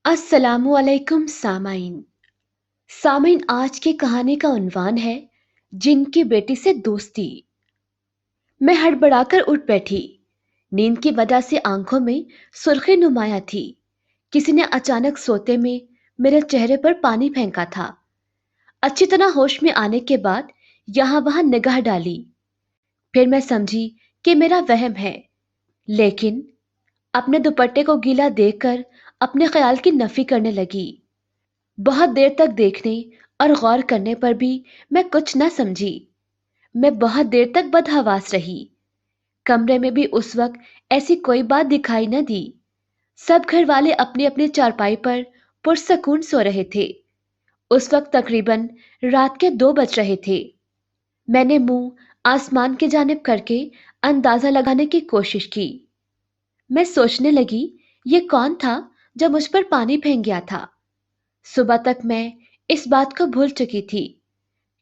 अस्सलामु अलैकुम सामाइन। आज की कहानी का उन्वान है जिन की बेटी से दोस्ती। मैं हड़बड़ाकर उठ बैठी। नींद की वजह से आंखों में सुर्खी नुमाया थी। किसी ने अचानक सोते में मेरे चेहरे पर पानी फेंका था। अच्छी तरह होश में आने के बाद यहाँ वहां निगाह डाली। फिर मैं समझी कि मेरा वहम है, लेकिन अपने दुपट्टे को गीला देखकर अपने ख्याल की नफी करने लगी। बहुत देर तक देखने और गौर करने पर भी मैं कुछ न समझी। मैं बहुत देर तक बदहवास रही। कमरे में भी उस वक्त ऐसी कोई बात दिखाई न दी। सब घर वाले अपनी अपनी चारपाई पर पुरसकून सो रहे थे। उस वक्त तकरीबन रात के 2 बज रहे थे। मैंने मुंह आसमान की जानिब करके अंदाजा लगाने की कोशिश की। मैं सोचने लगी, ये कौन था जो मुझ पर पानी फेंक गया था। सुबह तक मैं इस बात को भूल चुकी थी,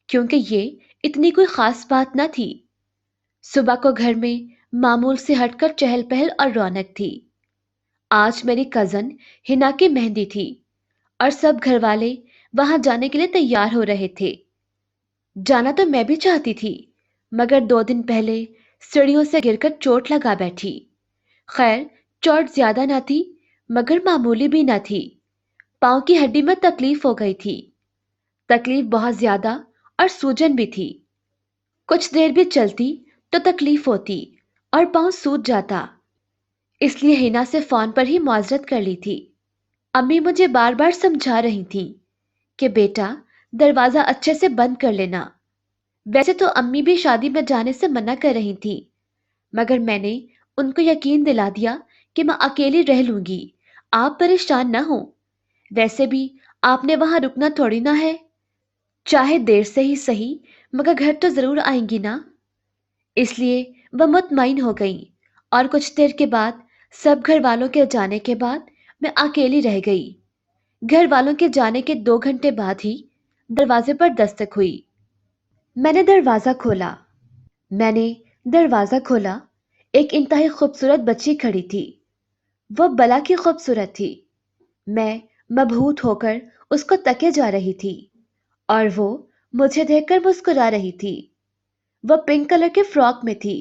क्योंकि ये इतनी कोई खास बात न थी। सुबह को घर में मामूल से हटकर चहल पहल और रौनक थी। आज मेरी कजन हिना की मेहंदी थी और सब घर वाले वहां जाने के लिए तैयार हो रहे थे। जाना तो मैं भी चाहती थी, मगर 2 दिन पहले सीढ़ियों से गिरकर चोट लगा बैठी। खैर, चोट ज्यादा न थी, मगर मामूली भी न थी। पांव की हड्डी में तकलीफ हो गई थी। तकलीफ बहुत ज्यादा और सूजन भी थी। कुछ देर भी चलती तो तकलीफ होती और पांव सूज जाता। इसलिए हिना से फोन पर ही मुआवजत कर ली थी। अम्मी मुझे बार बार समझा रही थी कि बेटा, दरवाजा अच्छे से बंद कर लेना। वैसे तो अम्मी भी शादी में जाने से मना कर रही थी, मगर मैंने उनको यकीन दिला दिया कि मैं अकेली रह लूंगी, आप परेशान ना हो। वैसे भी आपने वहां रुकना थोड़ी ना है। चाहे देर से ही सही, मगर घर तो जरूर आएंगी ना। इसलिए वह मुतमईन हो गई और कुछ देर के बाद सब घर वालों के जाने के बाद मैं अकेली रह गई। घर वालों के जाने के 2 घंटे बाद ही दरवाजे पर दस्तक हुई। मैंने दरवाजा खोला। मैंने दरवाजा खोला। एक इंतहाई खूबसूरत बच्ची खड़ी थी। वह बला की खूबसूरत थी। मैं मबहूत होकर उसको तके जा रही थी और वो मुझे देखकर मुस्कुरा रही थी। वह पिंक कलर के फ्रॉक में थी।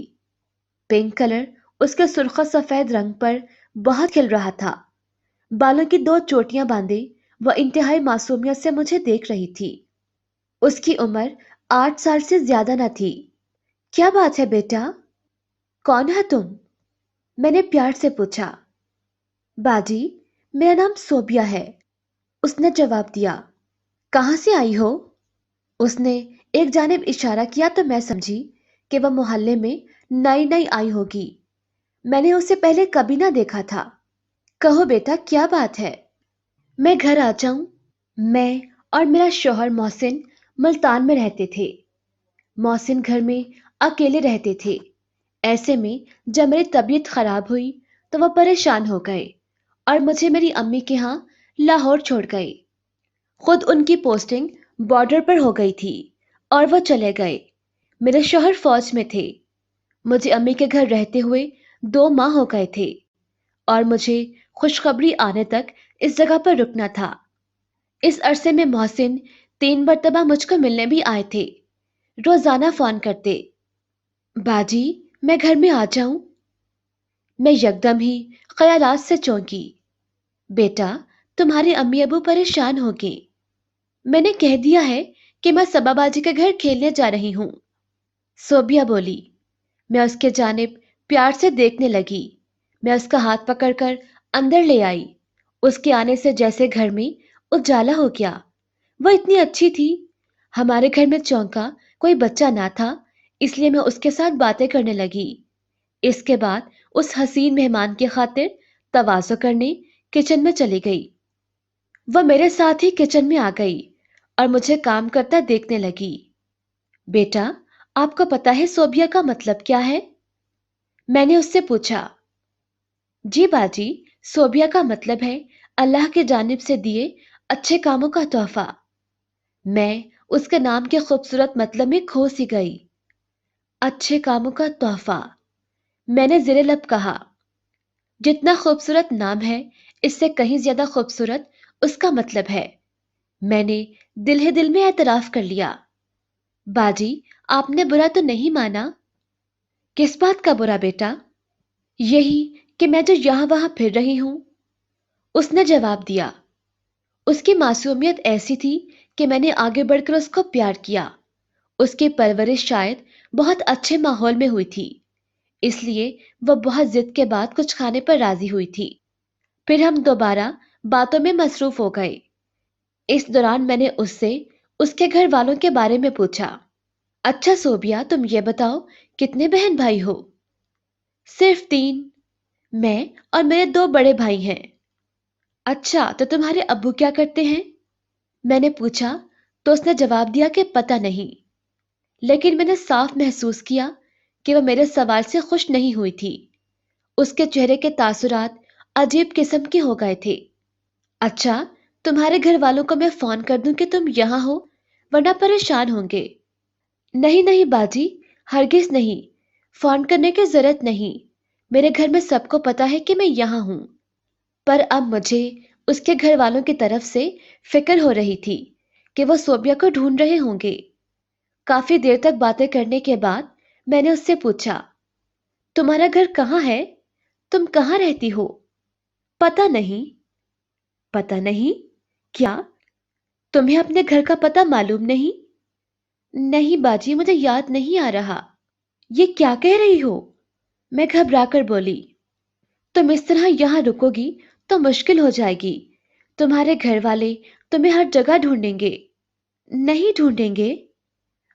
पिंक कलर उसके सुर्ख सफेद रंग पर बहुत खिल रहा था। बालों की 2 चोटियां बांधे वह इंतहाई मासूमियत से मुझे देख रही थी। उसकी उम्र 8 साल से ज्यादा न थी। क्या बात है बेटा, कौन है तुम? मैंने प्यार से पूछा। बाजी, मेरा नाम सोबिया है, उसने जवाब दिया। कहाँ से आई हो? उसने एक जानिब इशारा किया तो मैं समझी कि वह मोहल्ले में नई नई आई होगी। मैंने उसे पहले कभी ना देखा था। कहो बेटा, क्या बात है? मैं घर आ जाऊं? मैं और मेरा शौहर मोहसिन मुल्तान में रहते थे। मोहसिन घर में अकेले रहते थे। ऐसे में जब मेरी तबीयत खराब हुई तो वह परेशान हो गए और मुझे मेरी अम्मी के यहाँ लाहौर छोड़ गए। खुद उनकी पोस्टिंग बॉर्डर पर हो गई थी और वो चले गए। मेरे शौहर फौज में थे। मुझे अम्मी के घर रहते हुए 2 माह हो गए थे और मुझे खुशखबरी आने तक इस जगह पर रुकना था। इस अरसे में मोहसिन 3 मरतबा मुझको मिलने भी आए थे। रोजाना फोन करते। बाजी, मैं घर में आ जाऊं? मैं यकदम ही ख्यालात से चौंकी। बेटा, तुम्हारे अम्मी अबू परेशान होंगे। मैंने कह दिया है कि मैं सबा बाजी के घर खेलने जा रही हूँ, सोबिया बोली। मैं उसके जानिब प्यार से देखने लगी। मैं उसका हाथ पकड़कर अंदर ले आई। उसके आने से जैसे घर में उजाला हो गया। वह इतनी अच्छी थी। हमारे घर में चौंका कोई बच्चा ना था, इसलिए मैं उसके साथ बातें करने लगी। इसके बाद उस हसीन मेहमान की खातिर तवाज़ो करने किचन में चली गई। वह मेरे साथ ही किचन में आ गई और मुझे काम करता देखने लगी। बेटा, आपको पता है सोबिया का मतलब क्या है? मैंने उससे पूछा। जी बाजी, सोबिया का मतलब है अल्लाह की जानिब से दिए अच्छे कामों का तोहफा। मैं उसके नाम के खूबसूरत मतलब में खो सी गई। अच्छे कामों का तोहफा, मैंने ज़ेरे लब कहा। जितना खूबसूरत नाम है, اس سے کہیں زیادہ خوبصورت اس کا مطلب ہے۔ میں نے دل ہی دل میں اعتراف کر لیا۔ باجی، آپ نے برا تو نہیں مانا؟ کس بات کا برا بیٹا؟ یہی کہ میں جو یہاں وہاں پھر رہی ہوں، اس نے جواب دیا۔ اس کی معصومیت ایسی تھی کہ میں نے آگے بڑھ کر اس کو پیار کیا۔ اس کی پرورش شاید بہت اچھے ماحول میں ہوئی تھی، اس لیے وہ بہت ضد کے بعد کچھ کھانے پر راضی ہوئی تھی۔ پھر ہم دوبارہ باتوں میں مصروف ہو گئے۔ اس دوران میں نے اس سے اس کے گھر والوں کے بارے میں پوچھا۔ اچھا صوبیا، تم یہ بتاؤ، کتنے بہن بھائی ہو؟ صرف 3، میں اور میرے 2 بڑے بھائی ہیں۔ اچھا، تو تمہارے ابو کیا کرتے ہیں؟ میں نے پوچھا تو اس نے جواب دیا کہ پتہ نہیں، لیکن میں نے صاف محسوس کیا کہ وہ میرے سوال سے خوش نہیں ہوئی تھی۔ اس کے چہرے کے تاثرات عجیب قسم کے ہو گئے تھے۔ اچھا، تمہارے گھر والوں کو میں فون کر دوں کہ تم یہاں ہو، ورنہ پریشان ہوں گے۔ نہیں نہیں باجی، ہرگز نہیں، فون کرنے کی ضرورت نہیں، میرے گھر میں سب کو پتا ہے کہ میں یہاں ہوں۔ پر اب مجھے اس کے گھر والوں کی طرف سے فکر ہو رہی تھی کہ وہ صوبیا کو ڈھونڈ رہے ہوں گے۔ کافی دیر تک باتیں کرنے کے بعد میں نے اس سے پوچھا، تمہارا گھر کہاں ہے؟ تم کہاں رہتی ہو؟ پتہ نہیں۔ پتہ نہیں؟ کیا تمہیں اپنے گھر کا پتہ معلوم نہیں؟ نہیں باجی، مجھے یاد نہیں آ رہا۔ یہ کیا کہہ رہی ہو؟ میں گھبرا کر بولی۔ تم اس طرح یہاں رکو گی تو مشکل ہو جائے گی، تمہارے گھر والے تمہیں ہر جگہ ڈھونڈیں گے۔ نہیں ڈھونڈیں گے،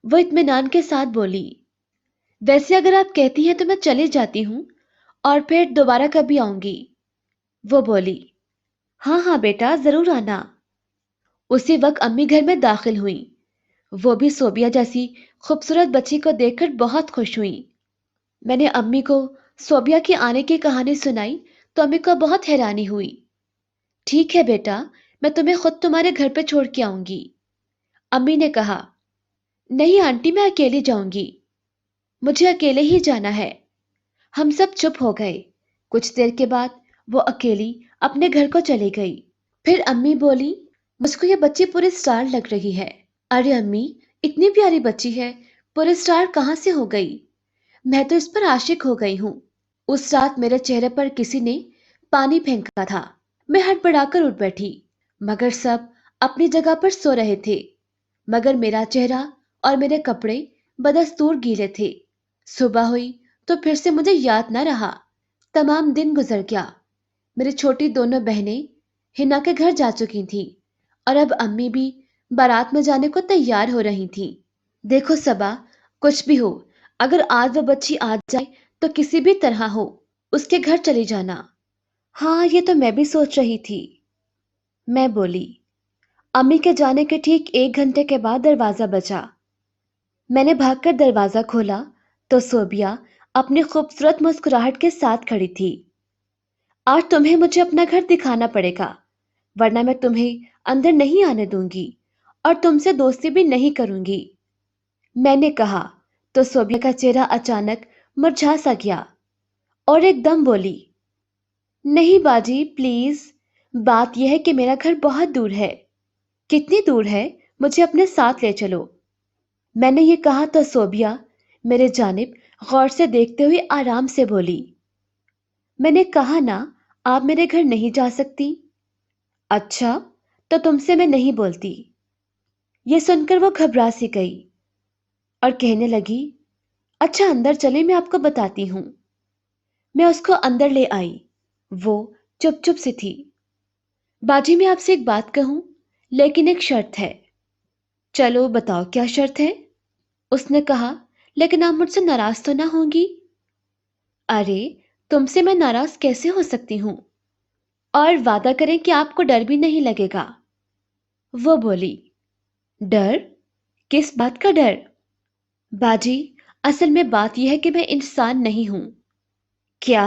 وہ اطمینان کے ساتھ بولی۔ ویسے اگر آپ کہتی ہیں تو میں چلی جاتی ہوں اور پھر دوبارہ کبھی آؤں گی، وہ بولی۔ ہاں ہاں بیٹا، ضرور آنا۔ اسی وقت امی گھر میں داخل ہوئیں۔ وہ بھی صوبیا جیسی خوبصورت بچی کو دیکھ کر بہت خوش ہوئیں۔ میں نے امی کو صوبیا کے آنے کی کہانی سنائی تو امی کو بہت حیرانی ہوئی۔ ٹھیک ہے بیٹا، میں تمہیں خود تمہارے گھر پہ چھوڑ کے آؤں گی، امی نے کہا۔ نہیں آنٹی، میں اکیلی جاؤں گی، مجھے اکیلے ہی جانا ہے۔ ہم سب چپ ہو گئے۔ کچھ دیر کے بعد وہ اکیلی اپنے گھر کو چلی گئی۔ پھر امی بولی، مجھ کو یہ بچی پورے سٹار لگ رہی ہے۔ ارے امی، اتنی پیاری بچی ہے، پورے سٹار کہاں سے ہو گئی؟ میں تو اس پر عاشق ہو گئی ہوں۔ اس رات میرے چہرے پر کسی نے پانی پھینکا تھا۔ میں ہڑبڑا کر اٹھ بیٹھی، مگر سب اپنی جگہ پر سو رہے تھے، مگر میرا چہرہ اور میرے کپڑے بدستور گیلے تھے۔ صبح ہوئی تو پھر سے مجھے یاد نہ رہا۔ تمام دن گزر گیا۔ میری چھوٹی دونوں بہنیں ہنا کے گھر جا چکی تھیں اور اب امی بھی بارات میں جانے کو تیار ہو رہی تھیں۔ دیکھو صبا، کچھ بھی ہو، اگر آج وہ بچی آ جائے تو کسی بھی طرح ہو اس کے گھر چلی جانا۔ ہاں، یہ تو میں بھی سوچ رہی تھی، میں بولی۔ امی کے جانے کے ٹھیک 1 گھنٹے کے بعد دروازہ بجا۔ میں نے بھاگ کر دروازہ کھولا تو صوبیا اپنی خوبصورت مسکراہٹ کے ساتھ کھڑی تھی۔ آج تمہیں مجھے اپنا گھر دکھانا پڑے گا، ورنہ میں تمہیں اندر نہیں آنے دوں گی اور تم سے دوستی بھی نہیں کروں گی، میں نے کہا تو صوبیا کا چہرہ اچانک مرجھا سا گیا اور ایک دم بولی، نہیں باجی پلیز، بات یہ ہے کہ میرا گھر بہت دور ہے۔ کتنی دور ہے؟ مجھے اپنے ساتھ لے چلو۔ میں نے یہ کہا تو صوبیا میرے جانب غور سے دیکھتے ہوئے آرام سے بولی، میں نے کہا نا، آپ میرے گھر نہیں جا سکتی۔ اچھا، تو تم سے میں نہیں بولتی۔ یہ سن کر وہ گھبرا سی گئی اور کہنے لگی، اچھا اندر چلے، میں آپ کو بتاتی ہوں۔ میں اس کو اندر لے آئی، وہ چپ چپ سی تھی۔ باجی میں آپ سے ایک بات کہوں، لیکن ایک شرط ہے۔ چلو بتاؤ کیا شرط ہے؟ اس نے کہا، لیکن آپ مجھ سے ناراض تو نہ ہوں گی؟ ارے، تم سے میں ناراض کیسے ہو سکتی ہوں؟ اور وعدہ کریں کہ آپ کو ڈر بھی نہیں لگے گا۔ وہ بولی، ڈر؟ کس بات کا ڈر؟ باجی، اصل میں بات یہ ہے کہ میں انسان نہیں ہوں۔ کیا؟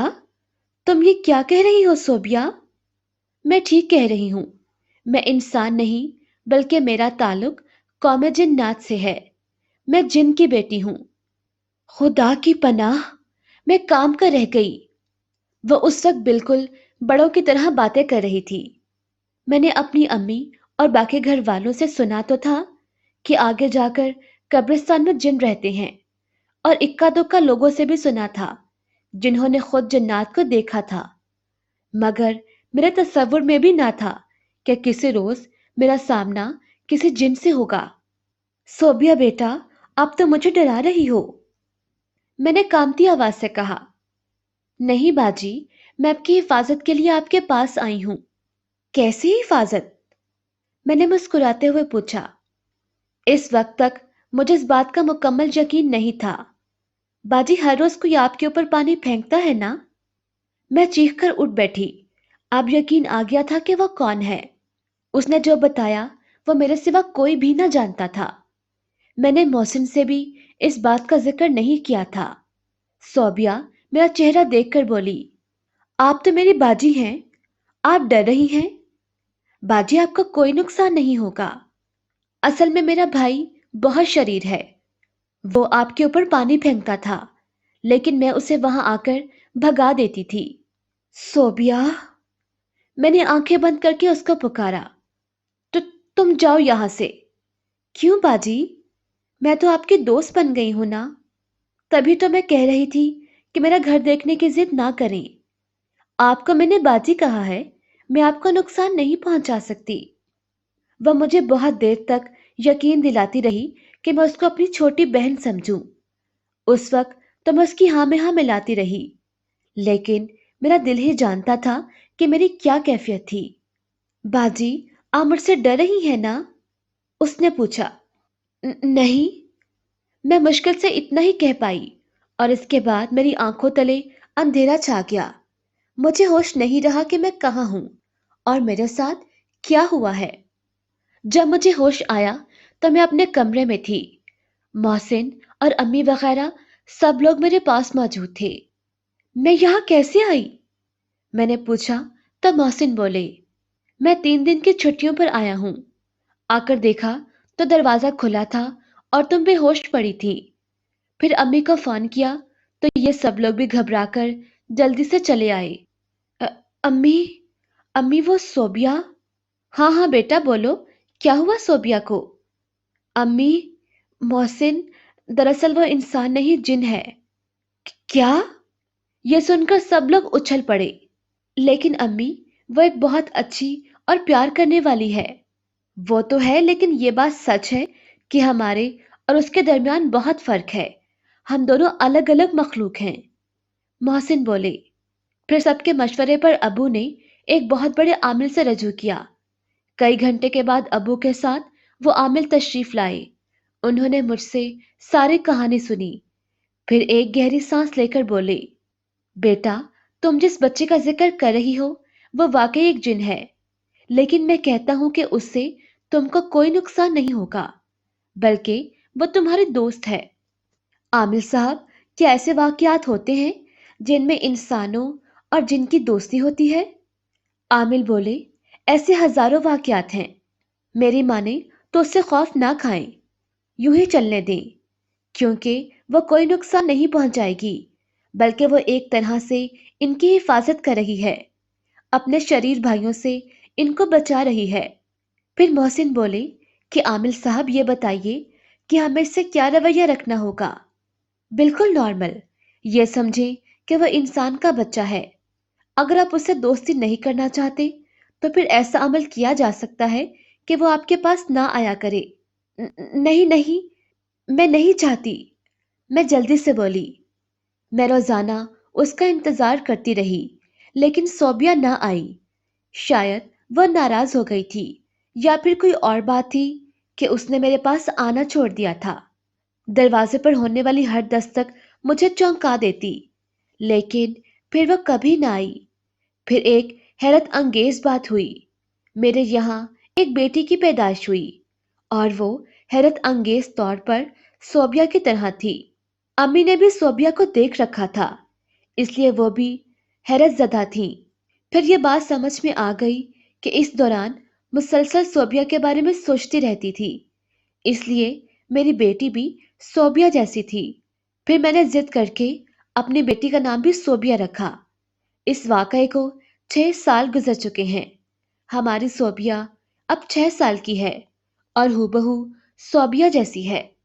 تم یہ کیا کہہ رہی ہو صوبیا؟ میں ٹھیک کہہ رہی ہوں، میں انسان نہیں بلکہ میرا تعلق قوم جنات سے ہے، میں جن کی بیٹی ہوں۔ خدا کی پناہ، میں کام کر رہ گئی۔ وہ اس وقت بالکل बड़ों की तरह बातें कर रही थी। मैंने अपनी अम्मी और बाकी घर वालों से सुना तो था कि आगे जाकर कब्रिस्तान में जिन रहते हैं, और इक्का दुक्का लोगों से भी सुना था जिन्होंने खुद जन्नात को देखा था। मगर मेरे तसव्वुर में भी ना था कि किसी रोज मेरा सामना किसी जिन से होगा। सोबिया बेटा, आप तो मुझे डरा रही हो, मैंने कांपती आवाज से कहा। नहीं बाजी, मैं आपकी हिफाजत के लिए आपके पास आई हूं। कैसी हिफाजत? मैंने मुस्कुराते हुए पूछा। इस वक्त तक मुझे इस बात का मुकम्मल यकीन नहीं था। बाजी, हर रोज कोई आपके ऊपर पानी फेंकता है ना? मैं चीख कर उठ बैठी। अब यकीन आ गया था कि वह कौन है। उसने जो बताया वो मेरे सिवा कोई भी ना जानता था। मैंने मोहसिन से भी इस बात का जिक्र नहीं किया था। सोबिया मेरा चेहरा देखकर बोली, आप तो मेरी बाजी हैं, आप डर रही हैं? बाजी, आपका कोई नुकसान नहीं होगा। असल में मेरा भाई बहुत शरीर है। वो आपके ऊपर पानी फेंकता था, लेकिन मैं उसे वहां आकर भगा देती थी। सोबिया, मैंने आंखें बंद करके उसको पुकारा। तो तुम जाओ यहां से। क्यों बाजी? मैं तो आपकी दोस्त बन गई हूं ना। तभी तो मैं कह रही थी कि मेरा घर देखने की जिद ना करें। आपको मैंने बाजी कहा है, मैं आपको नुकसान नहीं पहुंचा सकती। वह मुझे बहुत देर तक यकीन दिलाती रही कि मैं उसको अपनी छोटी बहन समझूं। उस वक्त तो मैं उसकी हाँ में हाँ मिलाती रही, लेकिन मेरा दिल ही जानता था कि मेरी क्या कैफियत थी। बाजी, आप मुझसे डर रही है ना? उसने पूछा। नहीं, मैं मुश्किल से इतना ही कह पाई, और इसके बाद मेरी आंखों तले अंधेरा छा गया। मुझे होश नहीं रहा कि मैं कहाँ हूं और मेरे साथ क्या हुआ है। जब मुझे होश आया तो मैं अपने कमरे में थी। मोहसिन और अम्मी वगैरह सब लोग मेरे पास मौजूद थे। मैं यहाँ कैसे आई? मैंने पूछा। तब मोहसिन बोले, मैं 3 दिन की छुट्टियों पर आया हूँ। आकर देखा तो दरवाजा खुला था और तुम बेहोश पड़ी थी। फिर अम्मी को फोन किया तो ये सब लोग भी घबराकर जल्दी से चले आए। "अ- अम्मी, अम्मी, वो सोबिया।" हाँ हाँ बेटा, बोलो, क्या हुआ सोबिया को? अम्मी, मोहसिन, दरअसल वो इंसान नहीं जिन है। क्या? ये सुनकर सब लोग उछल पड़े। लेकिन अम्मी, वो एक बहुत अच्छी और प्यार करने वाली है। वो तो है, लेकिन ये बात सच है कि हमारे और उसके दरमियान बहुत फर्क है। हम दोनों अलग अलग मखलूक हैं। मोहसिन बोले। फिर सबके मशवरे पर अबू ने एक बहुत बड़े आमिल से रजू किया। कई घंटे के बाद अबू के साथ वो आमिल तशरीफ लाए। उन्होंने मुझसे सारी कहानी सुनी। फिर एक गहरी सांस लेकर बोले, बेटा, तुम जिस बच्चे का जिक्र कर रही हो वो वाकई एक जिन है, लेकिन मैं कहता हूं कि उससे तुमको कोई नुकसान नहीं होगा, बल्कि वो तुम्हारी दोस्त है। आमिर साहब, क्या ऐसे वाकयात होते हैं जिनमें इंसानों और जिनकी दोस्ती होती है? आमिर बोले, ऐसे हजारों वाकयात हैं। मेरी माने तो उससे खौफ ना खाएं, यूं ही चलने दें, क्योंकि वो कोई नुकसान नहीं पहुंचाएगी, बल्कि वो एक तरह से इनकी हिफाजत कर रही है, अपने शरीर भाइयों से इनको बचा रही है। फिर मोहसिन बोले कि आमिर साहब, ये बताइए कि हमें इससे क्या रवैया रखना होगा? बिल्कुल नॉर्मल। ये समझें कि वह इंसान का बच्चा है। अगर आप उससे दोस्ती नहीं करना चाहते तो फिर ऐसा अमल किया जा सकता है कि वो आपके पास ना आया करे। नहीं नहीं, मैं नहीं चाहती, मैं जल्दी से बोली। मैं रोजाना उसका इंतजार करती रही, लेकिन सोबिया ना आई। शायद वह नाराज हो गई थी, या फिर कोई और बात थी कि उसने मेरे पास आना छोड़ दिया था। दरवाजे पर होने वाली हर दस्तक मुझे चौंका देती, लेकिन फिर वह कभी ना आई। फिर एक हैरत अंगेज बात हुई। मेरे यहाँ एक बेटी की पैदाइश हुई, और वो हैरत अंगेज तौर पर सोबिया की तरह थी। अम्मी ने भी सोबिया को देख रखा था, इसलिए वो भी हैरत ज़दा थी। फिर ये बात समझ में आ गई कि इस दौरान मुसलसल सोबिया के बारे में सोचती रहती थी, इसलिए मेरी बेटी भी सोबिया जैसी थी। फिर मैंने जिद करके अपनी बेटी का नाम भी सोबिया रखा। इस वाकये को 6 साल गुजर चुके हैं। हमारी सोबिया अब 6 साल की है और हूबहू सोबिया जैसी है।